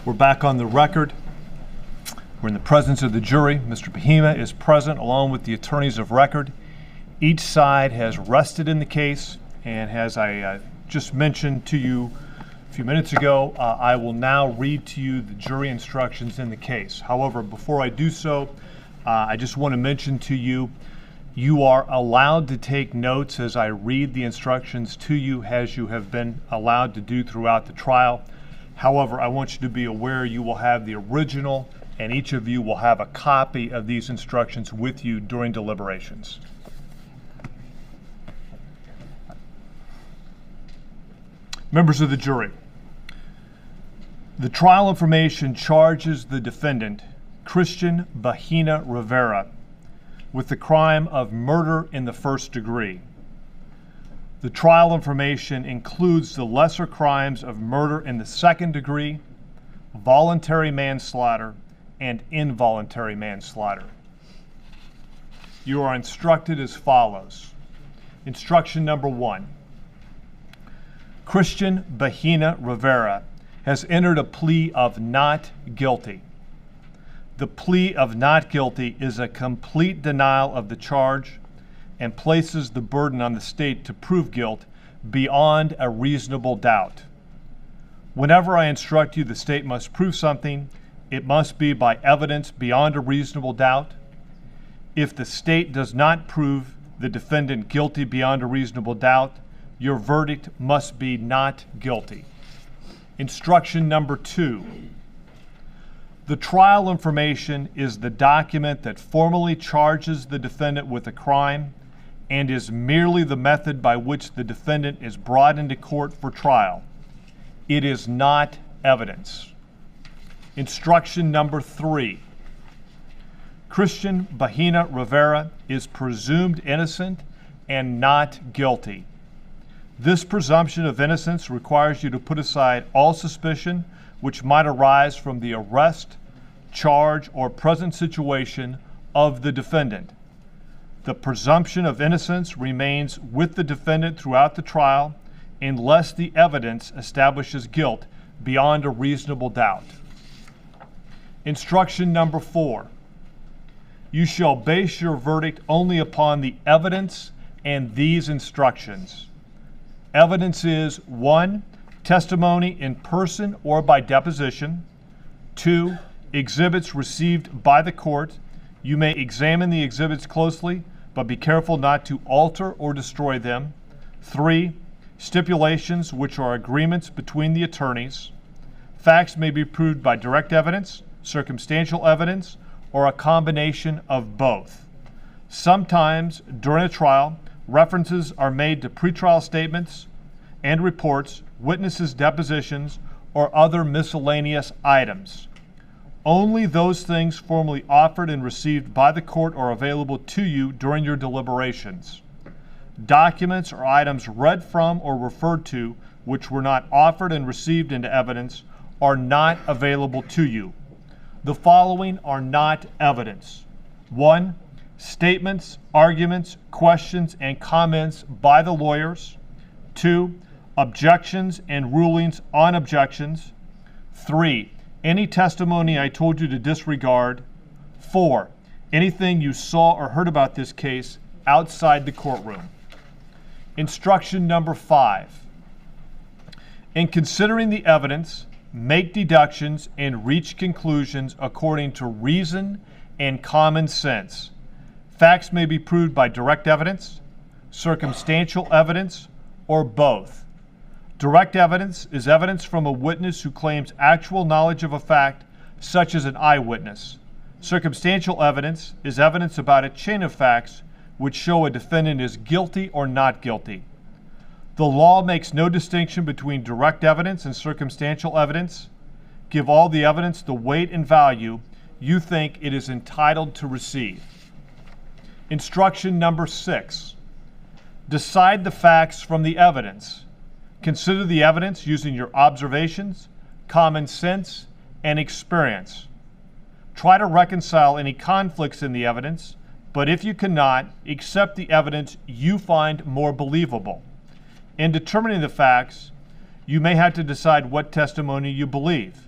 We're back on the record. We're in the presence of the jury. Mr. Bahina is present along with the attorneys of record. Each side has rested in the case, and as I just mentioned to you a few minutes ago, I will now read to you the jury instructions in the case. However, before I do so, I just want to mention to you, you are allowed to take notes as I read the instructions to you, as you have been allowed to do throughout the trial. However, I want you to be aware you will have the original, and each of you will have a copy of these instructions with you during deliberations. Members of the jury, the trial information charges the defendant, Cristhian Bahena Rivera, with the crime of murder in the first degree. The trial information includes the lesser crimes of murder in the second degree, voluntary manslaughter, and involuntary manslaughter. You are instructed as follows. Instruction number 1. Cristhian Bahena Rivera has entered a plea of not guilty. The plea of not guilty is a complete denial of the charge and places the burden on the state to prove guilt beyond a reasonable doubt. Whenever I instruct you the state must prove something, it must be by evidence beyond a reasonable doubt. If the state does not prove the defendant guilty beyond a reasonable doubt, your verdict must be not guilty. Instruction number 2. The trial information is the document that formally charges the defendant with a crime and is merely the method by which the defendant is brought into court for trial. It is not evidence. Instruction number 3. Cristhian Bahena Rivera is presumed innocent and not guilty. This presumption of innocence requires you to put aside all suspicion which might arise from the arrest, charge, or present situation of the defendant. The presumption of innocence remains with the defendant throughout the trial unless the evidence establishes guilt beyond a reasonable doubt. Instruction number 4. You shall base your verdict only upon the evidence and these instructions. Evidence is 1. Testimony in person or by deposition. 2. Exhibits received by the court. You may examine the exhibits closely, but be careful not to alter or destroy them. 3. Stipulations, which are agreements between the attorneys. Facts may be proved by direct evidence, circumstantial evidence, or a combination of both. Sometimes, during a trial, references are made to pretrial statements and reports, witnesses' depositions, or other miscellaneous items. Only those things formally offered and received by the court are available to you during your deliberations. Documents or items read from or referred to which were not offered and received into evidence are not available to you. The following are not evidence. 1. Statements, arguments, questions, and comments by the lawyers. 2. Objections and rulings on objections. 3. Any testimony I told you to disregard. 4. Anything you saw or heard about this case outside the courtroom. Instruction number 5. In considering the evidence, make deductions and reach conclusions according to reason and common sense. Facts may be proved by direct evidence, circumstantial evidence, or both. Direct evidence is evidence from a witness who claims actual knowledge of a fact, such as an eyewitness. Circumstantial evidence is evidence about a chain of facts which show a defendant is guilty or not guilty. The law makes no distinction between direct evidence and circumstantial evidence. Give all the evidence the weight and value you think it is entitled to receive. Instruction number 6. Decide the facts from the evidence. Consider the evidence using your observations, common sense, and experience. Try to reconcile any conflicts in the evidence, but if you cannot, accept the evidence you find more believable. In determining the facts, you may have to decide what testimony you believe.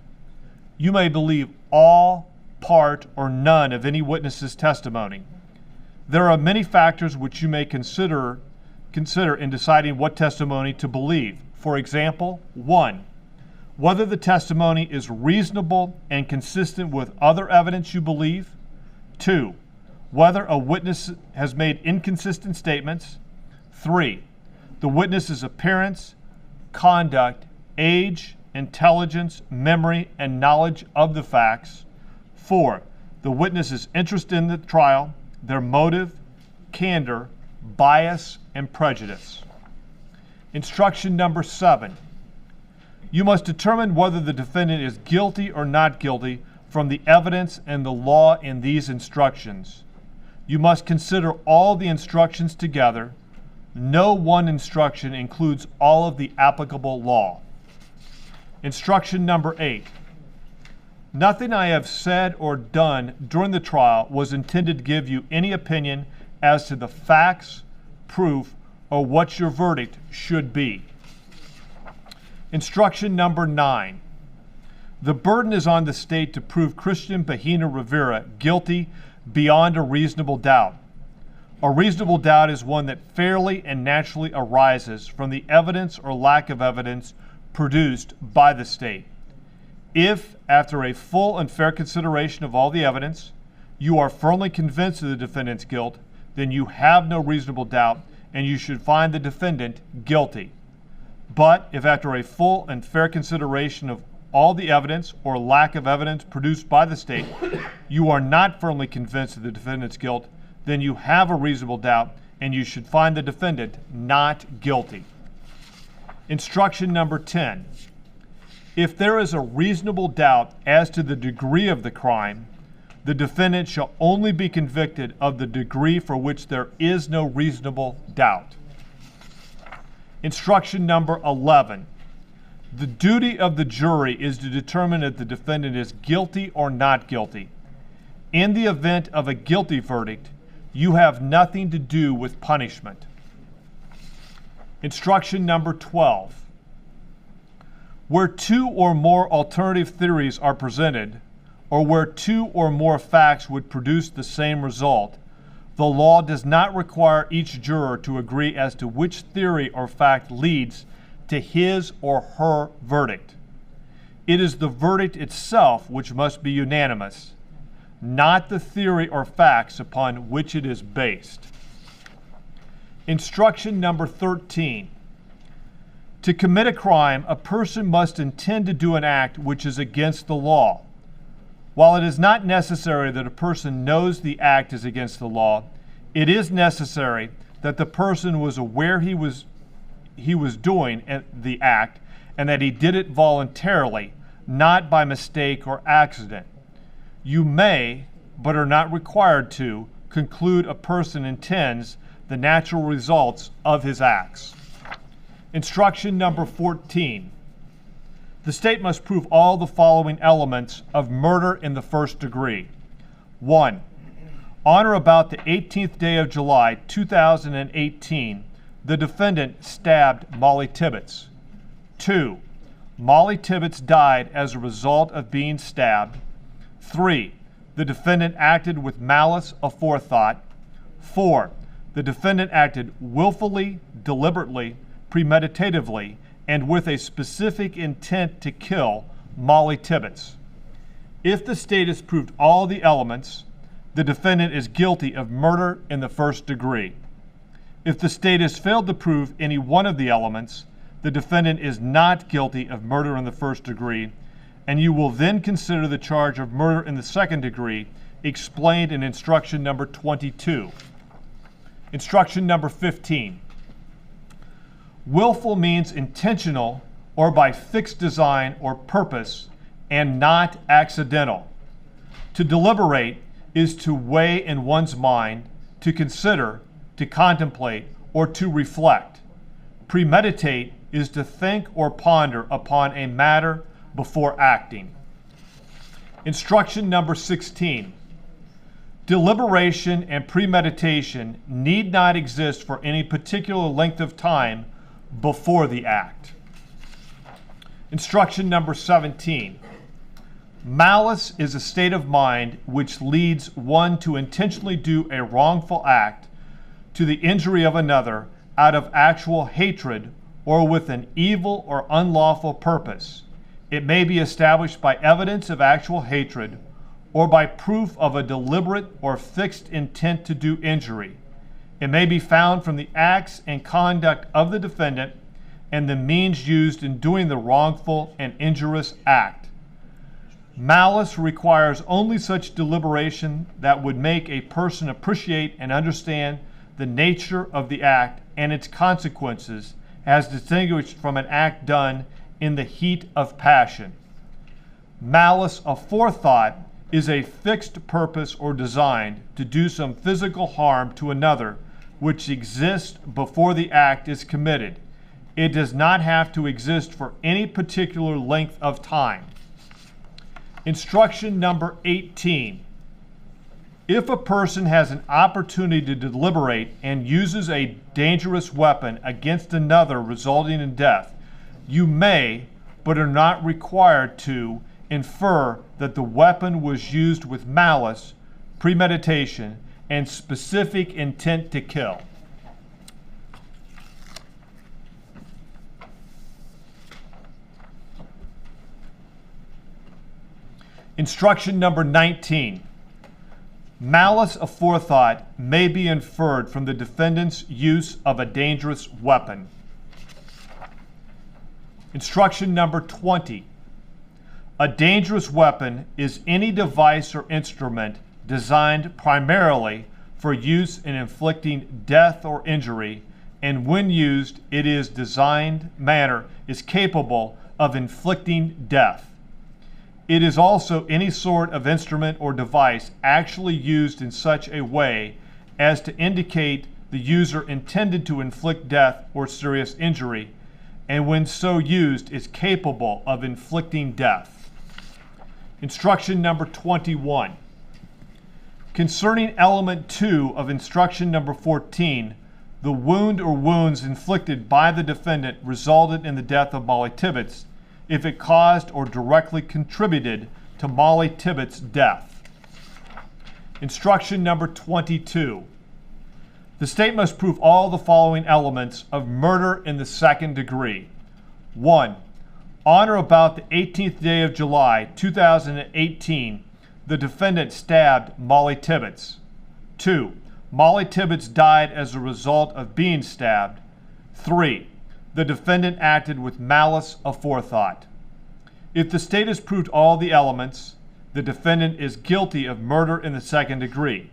You may believe all, part, or none of any witness's testimony. There are many factors which you may consider in deciding what testimony to believe. For example, 1. Whether the testimony is reasonable and consistent with other evidence you believe. 2. Whether a witness has made inconsistent statements. 3. The witness's appearance, conduct, age, intelligence, memory, and knowledge of the facts. 4. The witness's interest in the trial, their motive, candor, bias, and prejudice. Instruction number 7. You must determine whether the defendant is guilty or not guilty from the evidence and the law in these instructions. You must consider all the instructions together. No one instruction includes all of the applicable law. Instruction number 8. Nothing I have said or done during the trial was intended to give you any opinion as to the facts, proof, or what your verdict should be. Instruction number 9. The burden is on the state to prove Cristhian Bahena Rivera guilty beyond a reasonable doubt. A reasonable doubt is one that fairly and naturally arises from the evidence or lack of evidence produced by the state. If, after a full and fair consideration of all the evidence, you are firmly convinced of the defendant's guilt, then you have no reasonable doubt and you should find the defendant guilty. But if after a full and fair consideration of all the evidence or lack of evidence produced by the state, you are not firmly convinced of the defendant's guilt, then you have a reasonable doubt and you should find the defendant not guilty. Instruction number 10. If there is a reasonable doubt as to the degree of the crime, the defendant shall only be convicted of the degree for which there is no reasonable doubt. Instruction number 11. The duty of the jury is to determine if the defendant is guilty or not guilty. In the event of a guilty verdict, you have nothing to do with punishment. Instruction number 12. Where two or more alternative theories are presented, or where two or more facts would produce the same result, the law does not require each juror to agree as to which theory or fact leads to his or her verdict. It is the verdict itself which must be unanimous, not the theory or facts upon which it is based. Instruction number 13. To commit a crime, a person must intend to do an act which is against the law. While it is not necessary that a person knows the act is against the law, it is necessary that the person was aware he was doing the act and that he did it voluntarily, not by mistake or accident. You may, but are not required to, conclude a person intends the natural results of his acts. Instruction number 14. The state must prove all the following elements of murder in the first degree. 1. On or about the 18th day of July, 2018, the defendant stabbed Mollie Tibbetts. 2. Mollie Tibbetts died as a result of being stabbed. 3. The defendant acted with malice aforethought. 4. The defendant acted willfully, deliberately, premeditatively, and with a specific intent to kill Mollie Tibbetts. If the state has proved all the elements, the defendant is guilty of murder in the first degree. If the state has failed to prove any one of the elements, the defendant is not guilty of murder in the first degree, and you will then consider the charge of murder in the second degree explained in instruction number 22. Instruction number 15. Willful means intentional or by fixed design or purpose and not accidental. To deliberate is to weigh in one's mind, to consider, to contemplate, or to reflect. Premeditate is to think or ponder upon a matter before acting. Instruction number 16. Deliberation and premeditation need not exist for any particular length of time before the act. Instruction number 17. Malice is a state of mind which leads one to intentionally do a wrongful act to the injury of another out of actual hatred or with an evil or unlawful purpose. It may be established by evidence of actual hatred or by proof of a deliberate or fixed intent to do injury. It may be found from the acts and conduct of the defendant and the means used in doing the wrongful and injurious act. Malice requires only such deliberation that would make a person appreciate and understand the nature of the act and its consequences as distinguished from an act done in the heat of passion. Malice aforethought is a fixed purpose or design to do some physical harm to another which exists before the act is committed. It does not have to exist for any particular length of time. Instruction number 18. If a person has an opportunity to deliberate and uses a dangerous weapon against another resulting in death, you may, but are not required to, infer that the weapon was used with malice, premeditation, and specific intent to kill. Instruction number 19. Malice aforethought may be inferred from the defendant's use of a dangerous weapon. Instruction number 20. A dangerous weapon is any device or instrument designed primarily for use in inflicting death or injury, and when used, it is designed manner is capable of inflicting death. It is also any sort of instrument or device actually used in such a way as to indicate the user intended to inflict death or serious injury, and when so used is capable of inflicting death. Instruction number 21. Concerning element 2 of instruction number 14, the wound or wounds inflicted by the defendant resulted in the death of Mollie Tibbetts if it caused or directly contributed to Mollie Tibbetts' death. Instruction number 22. The state must prove all the following elements of murder in the second degree. 1. On or about the 18th day of July, 2018, the defendant stabbed Mollie Tibbetts. 2. Mollie Tibbetts died as a result of being stabbed. 3. The defendant acted with malice aforethought. If the state has proved all the elements, the defendant is guilty of murder in the second degree.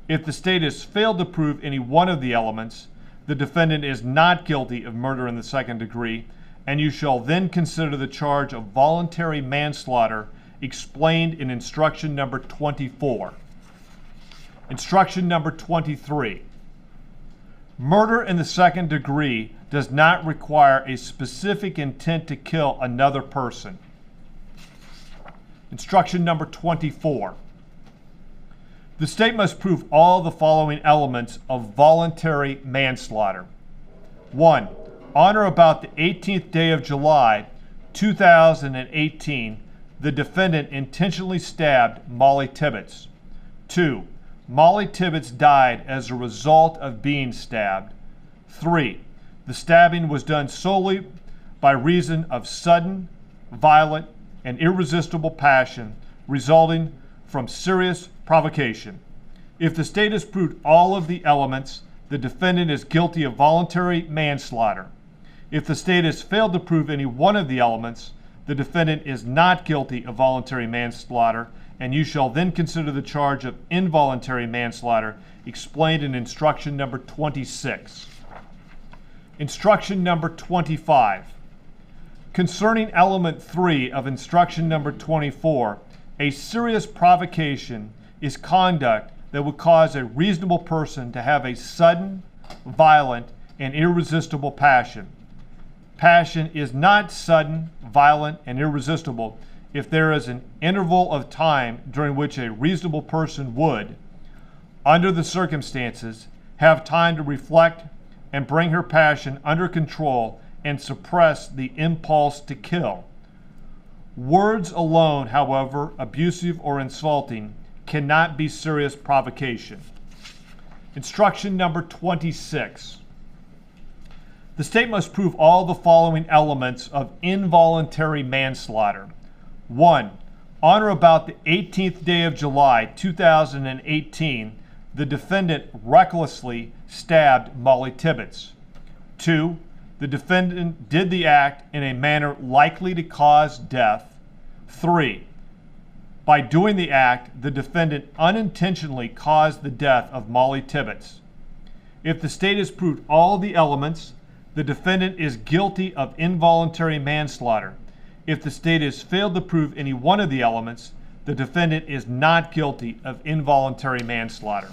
If the state has failed to prove any one of the elements, the defendant is not guilty of murder in the second degree, and you shall then consider the charge of voluntary manslaughter explained in instruction number 24. Instruction number 23. Murder in the second degree does not require a specific intent to kill another person. Instruction number 24. The state must prove all the following elements of voluntary manslaughter. 1. On or about the 18th day of July, 2018, the defendant intentionally stabbed Mollie Tibbetts. 2. Mollie Tibbetts died as a result of being stabbed. 3. The stabbing was done solely by reason of sudden, violent, and irresistible passion resulting from serious provocation. If the state has proved all of the elements, the defendant is guilty of voluntary manslaughter. If the state has failed to prove any one of the elements, the defendant is not guilty of voluntary manslaughter, and you shall then consider the charge of involuntary manslaughter explained in instruction number 26. Instruction number 25. Concerning element 3 of instruction number 24, a serious provocation is conduct that would cause a reasonable person to have a sudden, violent, and irresistible passion. Passion is not sudden, violent, and irresistible if there is an interval of time during which a reasonable person would, under the circumstances, have time to reflect and bring her passion under control and suppress the impulse to kill. Words alone, however, abusive or insulting, cannot be serious provocation. Instruction number 26. The state must prove all the following elements of involuntary manslaughter. 1. On or about the 18th day of July, 2018, the defendant recklessly stabbed Mollie Tibbetts. 2. The defendant did the act in a manner likely to cause death. 3. By doing the act, the defendant unintentionally caused the death of Mollie Tibbetts. If the state has proved all the elements, the defendant is guilty of involuntary manslaughter. If the state has failed to prove any one of the elements, the defendant is not guilty of involuntary manslaughter.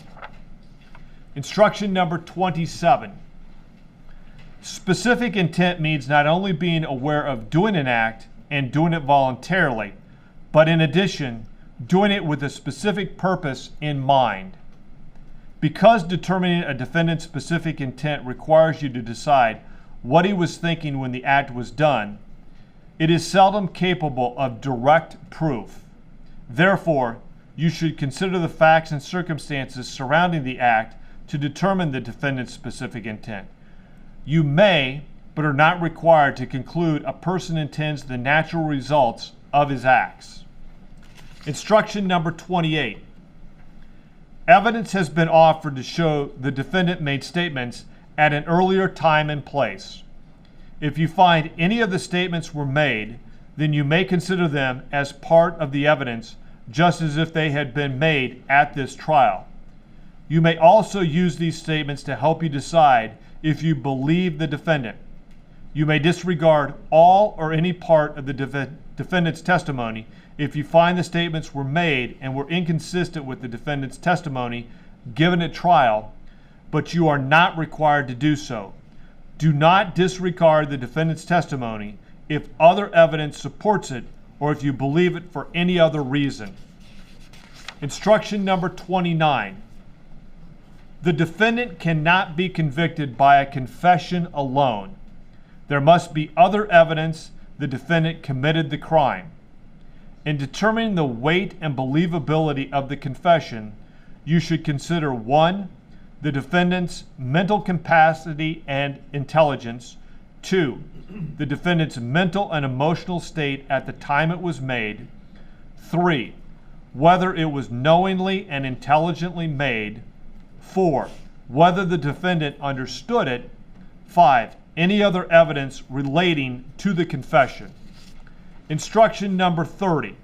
Instruction number 27. Specific intent means not only being aware of doing an act and doing it voluntarily, but in addition, doing it with a specific purpose in mind. Because determining a defendant's specific intent requires you to decide what he was thinking when the act was done, it is seldom capable of direct proof. Therefore, you should consider the facts and circumstances surrounding the act to determine the defendant's specific intent. You may, but are not required to conclude a person intends the natural results of his acts. Instruction number 28. Evidence has been offered to show the defendant made statements at an earlier time and place. If you find any of the statements were made, then you may consider them as part of the evidence, just as if they had been made at this trial. You may also use these statements to help you decide if you believe the defendant. You may disregard all or any part of the defendant's testimony if you find the statements were made and were inconsistent with the defendant's testimony given at trial, but you are not required to do so. Do not disregard the defendant's testimony if other evidence supports it or if you believe it for any other reason. Instruction number 29. The defendant cannot be convicted by a confession alone. There must be other evidence the defendant committed the crime. In determining the weight and believability of the confession, you should consider 1. The defendant's mental capacity and intelligence. 2. The defendant's mental and emotional state at the time it was made. 3. Whether it was knowingly and intelligently made. 4. Whether the defendant understood it. 5. Any other evidence relating to the confession. Instruction number 30.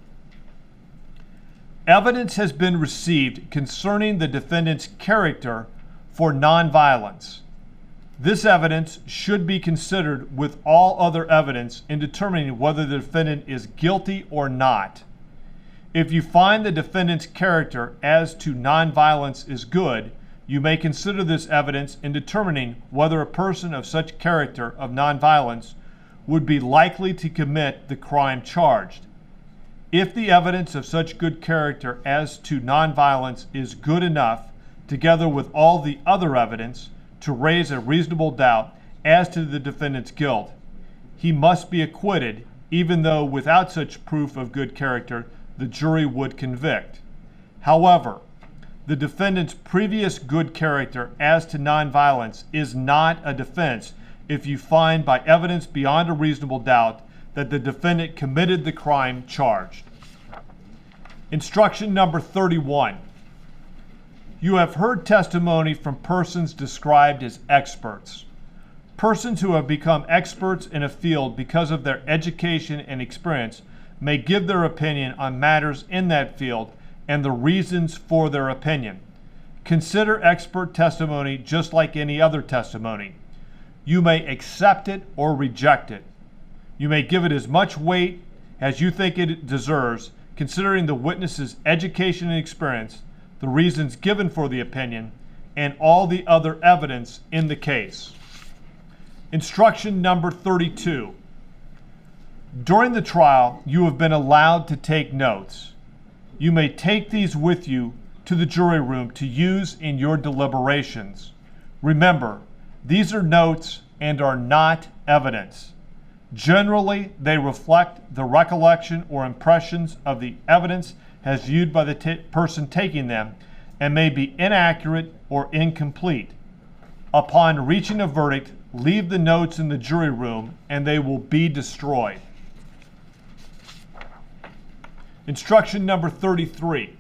Evidence has been received concerning the defendant's character for nonviolence. This evidence should be considered with all other evidence in determining whether the defendant is guilty or not. If you find the defendant's character as to nonviolence is good, you may consider this evidence in determining whether a person of such character of nonviolence would be likely to commit the crime charged. If the evidence of such good character as to nonviolence is good enough, together with all the other evidence, to raise a reasonable doubt as to the defendant's guilt, he must be acquitted, even though without such proof of good character, the jury would convict. However, the defendant's previous good character as to nonviolence is not a defense if you find by evidence beyond a reasonable doubt that the defendant committed the crime charged. Instruction number 31. You have heard testimony from persons described as experts. Persons who have become experts in a field because of their education and experience may give their opinion on matters in that field and the reasons for their opinion. Consider expert testimony just like any other testimony. You may accept it or reject it. You may give it as much weight as you think it deserves, considering the witness's education and experience, the reasons given for the opinion, and all the other evidence in the case. Instruction number 32. During the trial, you have been allowed to take notes. You may take these with you to the jury room to use in your deliberations. Remember, these are notes and are not evidence. Generally, they reflect the recollection or impressions of the evidence as viewed by the person taking them and may be inaccurate or incomplete. Upon reaching a verdict, leave the notes in the jury room and they will be destroyed. Instruction number 33.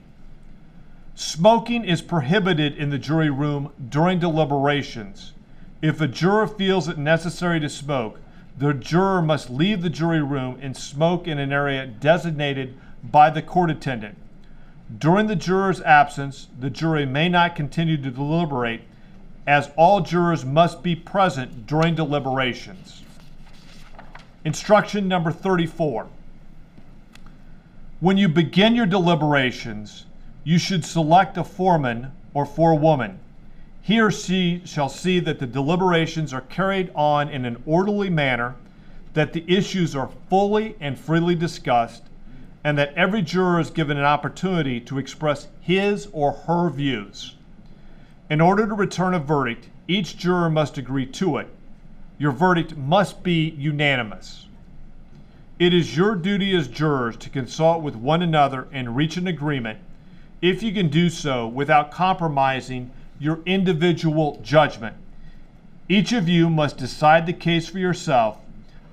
Smoking is prohibited in the jury room during deliberations. If a juror feels it necessary to smoke, the juror must leave the jury room and smoke in an area designated by the court attendant. During the juror's absence, the jury may not continue to deliberate, as all jurors must be present during deliberations. Instruction number 34. When you begin your deliberations, you should select a foreman or forewoman. He or she shall see that the deliberations are carried on in an orderly manner, that the issues are fully and freely discussed, and that every juror is given an opportunity to express his or her views. In order to return a verdict, each juror must agree to it. Your verdict must be unanimous. It is your duty as jurors to consult with one another and reach an agreement, if you can do so without compromising your individual judgment. Each of you must decide the case for yourself,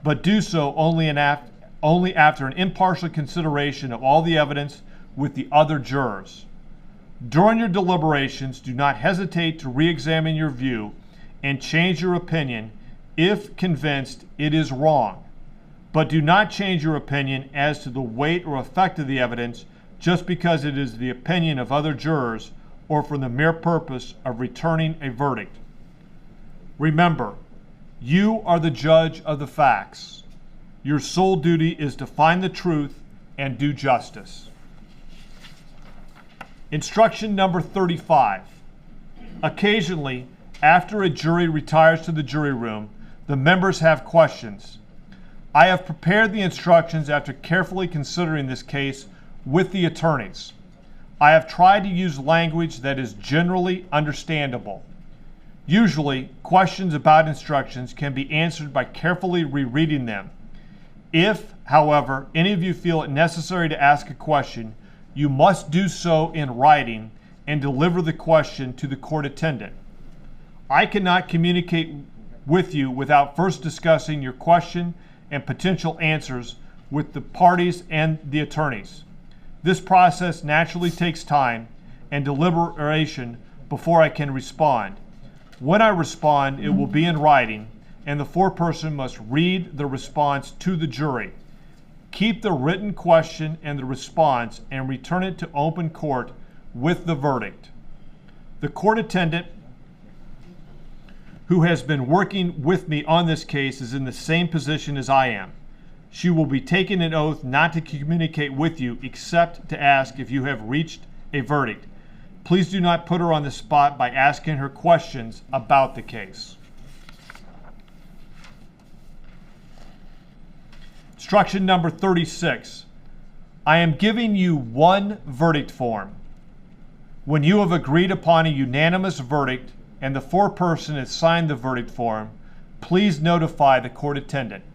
but do so only after an impartial consideration of all the evidence with the other jurors. During your deliberations, do not hesitate to re-examine your view and change your opinion if convinced it is wrong. But do not change your opinion as to the weight or effect of the evidence just because it is the opinion of other jurors or for the mere purpose of returning a verdict. Remember, you are the judge of the facts. Your sole duty is to find the truth and do justice. Instruction number 35. Occasionally, after a jury retires to the jury room, the members have questions. I have prepared the instructions after carefully considering this case with the attorneys. I have tried to use language that is generally understandable. Usually, questions about instructions can be answered by carefully rereading them. If, however, any of you feel it necessary to ask a question, you must do so in writing and deliver the question to the court attendant. I cannot communicate with you without first discussing your question and potential answers with the parties and the attorneys. This process naturally takes time and deliberation before I can respond. When I respond, it will be in writing, and the foreperson must read the response to the jury. Keep the written question and the response and return it to open court with the verdict. The court attendant who has been working with me on this case is in the same position as I am. She will be taking an oath not to communicate with you except to ask if you have reached a verdict. Please do not put her on the spot by asking her questions about the case. Instruction number 36. I am giving you one verdict form. When you have agreed upon a unanimous verdict and the foreperson has signed the verdict form, please notify the court attendant.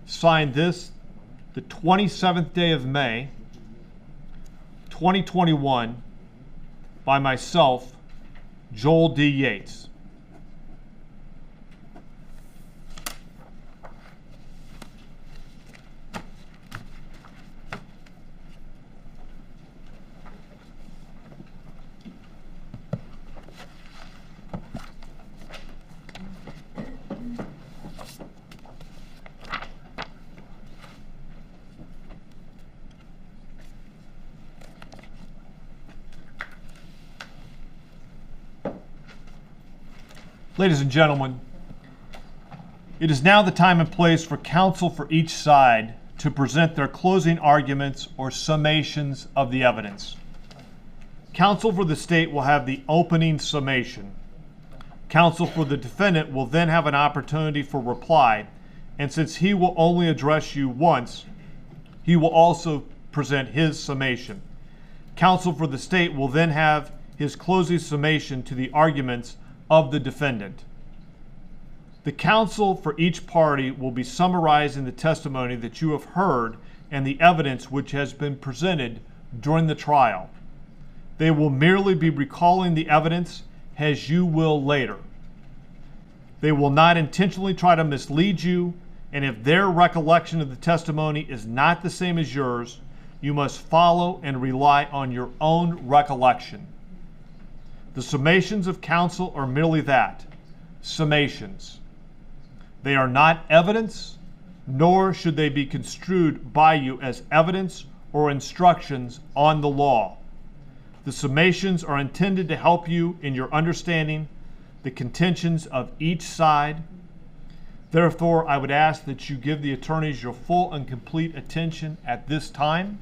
Signed this the 27th day of May, 2021, by myself, Joel D. Yates. Ladies and gentlemen, it is now the time and place for counsel for each side to present their closing arguments or summations of the evidence. Counsel for the state will have the opening summation. Counsel for the defendant will then have an opportunity for reply, and since he will only address you once, he will also present his summation. Counsel for the state will then have his closing summation to the arguments of the defendant. The counsel for each party will be summarizing the testimony that you have heard and the evidence which has been presented during the trial. They will merely be recalling the evidence as you will later. They will not intentionally try to mislead you, and if their recollection of the testimony is not the same as yours, you must follow and rely on your own recollection. The summations of counsel are merely that, summations. They are not evidence, nor should they be construed by you as evidence or instructions on the law. The summations are intended to help you in your understanding the contentions of each side. Therefore, I would ask that you give the attorneys your full and complete attention at this time.